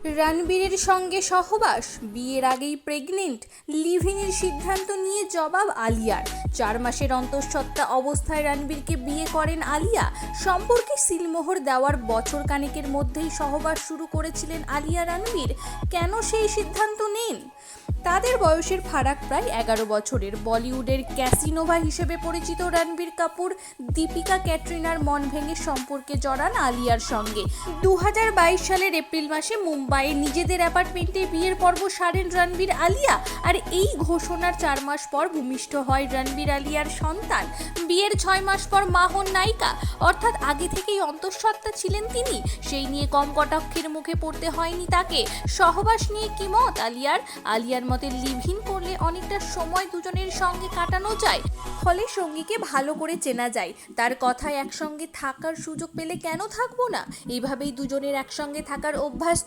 রণবীরের সঙ্গে সহবাস, বিয়ের আগেই প্রেগনেন্ট, লিভ-ইনের সিদ্ধান্ত নিয়ে জবাব আলিয়ার। 4 মাসের অন্তঃসত্ত্বা অবস্থায় রণবীরকে বিয়ে করেন আলিয়া। সম্পর্কে সিলমোহর দেওয়ার বছর খানেকের মধ্যেই সহবাস শুরু করেছিলেন আলিয়া রণবীর। কেন সেই সিদ্ধান্ত নেন? তাদের বয়সের ফারাক প্রায় 11 বছরের। বলিউডের ক্যাসিনোভা হিসেবে পরিচিত রণবীর কাপুর দীপিকা ক্যাটরিনার মন ভেঙে সম্পর্কে জড়ান আলিয়ার সঙ্গে। 2022 সালের এপ্রিল মাসে মুম্বাইয়ে নিজেদের অ্যাপার্টমেন্টে বিয়ের পর্ব সারেন রণবীর আলিয়া। আর এই ঘোষণার 4 মাস পর ভূমিষ্ঠ হয় রণবীর আলিয়ার সন্তান। বিয়ের 6 মাস পর মা হন নায়িকা, অর্থাৎ আগে থেকেই অন্তঃসত্ত্বা ছিলেন তিনি। সেই নিয়ে কম কটাক্ষের মুখে পড়তে হয়নি তাকে। সহবাস নিয়ে কি মত আলিয়ার মতে লিভ-ইন করলে অনেকটা সময় দুজনের সঙ্গে কাটানো যায়, ফলে সঙ্গীকে ভালো করে চেনা যায়। তার কথায় একসঙ্গে থাকার সুযোগ পেলে কেন থাকবো না, এইভাবেই দুজনের একসঙ্গে থাকার অভ্যাস